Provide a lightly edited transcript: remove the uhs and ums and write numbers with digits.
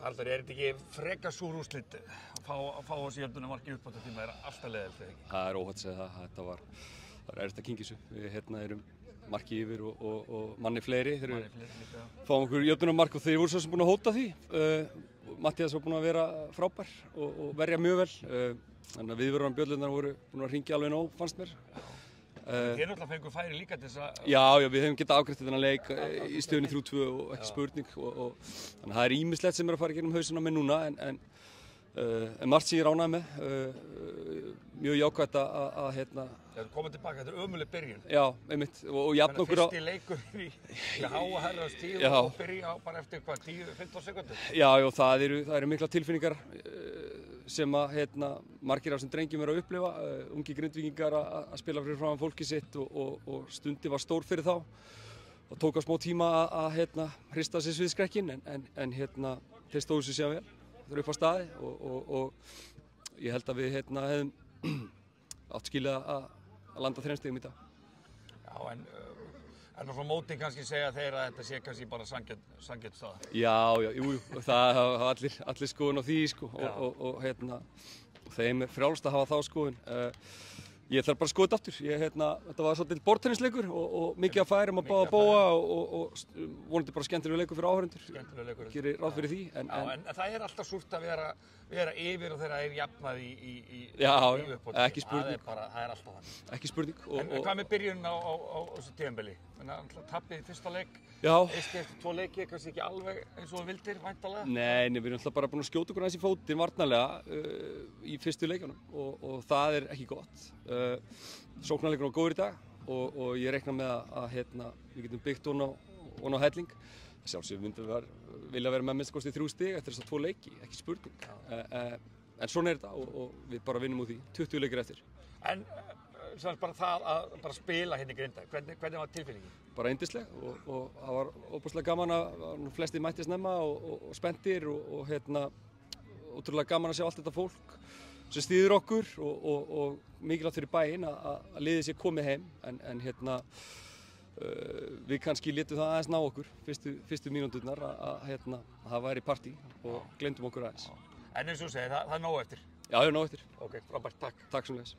Haraldur, þetta ekki frekar súr úrslit að fá þessi jöfnunarmarki upp á þetta tíma alltaf leiðilegt þegar ekki? Það óhætt að segja það. Þetta var erfitt að kyngja þessu. Við erum marki yfir og manni fleiri. Þeir fáum okkur jöfnunarmark og þeir voru svo sem búin að hóta því. Matthías var búin að vera frábær og verja mjög vel. Þannig að viðvörðan bjöllunar voru búin að hringja alveg nóg, fannst mér. Þér náttúrulega fengur færi líka til þess að... Já, við hefum getað afgreitt þennan leik í stöðunni 3-2 og ekki spurning. Þannig að það ýmislegt sem að fara gegnum hausinn á mig núna en margt sem ég ránaði með. Mjög jákvætt að Þegar koma tilbaka, þetta ömuleg byrjun. Já, einmitt. Og jafn okkur á... Fyrsti leikur í háa herrans tíu og byrja bara eftir hvað, 10-15 sekundur? Já, það eru mikla tilfinningar sem að margir af þessum drengjum eru að upplifa. Ungi Grindvíkingar að spila fyrir framan fólkið sitt og stundi var stór fyrir þá. Það tók á smá tíma að hrista sig sviðskrekkinn en þeir stóðu sig síðan vel. Þeir eru upp á staði og ég held að við hefðum átt skilið að landa 3 stigum í dag. Já, en frá móti kannski segja þeir að þetta sé kannski bara sanngjarn staða? Já, jú, það hafa allir skoðun á því sko og þeim er frjálst að hafa þá skoðun. Ég þarf bara að skoða þetta aftur. Þetta var svolítið borðtennisleikur og mikið að færum að bóa og vonandi bara skemmtilegur leikur fyrir áhorfendur. Skemmtilegur leikur. Gerir ráð fyrir því. En það er alltaf súrt að vera yfir og þeirra jafnað í uppbót. Ekki spurning. Það er alltaf þannig. Ekki spurning. En hvað með byrjunin á þessu tímabili? Tappið í fyrsta leik. Já. Eitt eftir 2 leiki, kannski ekki alveg eins og þú vildir, væntanlega? Nei, við erum alltaf bara búin að skjóta okkur aðeins í fótinn varnarlega í fyrstu leikjunum og það er ekki gott. Sóknarleikurinn var góður í dag og ég reikna með að við getum byggt ofan á helling. Sjálfsögum myndum við vilja vera með minnst 3 stig eftir þessar 2 leiki, ekki spurning. En svona er þetta og við bara vinnum úr því, 20 leikir eftir. En bara það að bara spila hérna í Grindavík, hvernig var tilfinningin? Bara yndisleg og það var óbúslega gaman að flestir mættist snemma og spenntir og ótrúlega gaman að sjá allt þetta fólk sem styður okkur og mikilvægt fyrir bæinn að liðið sé komið heim en við kannski létum það aðeins ná okkur fyrstu mínúturnar að það væri partí og gleymdum okkur aðeins. En eins og segir, það er nóg eftir? Já, nóg eftir. Ok, frábært, takk. Takk sömuleiðis.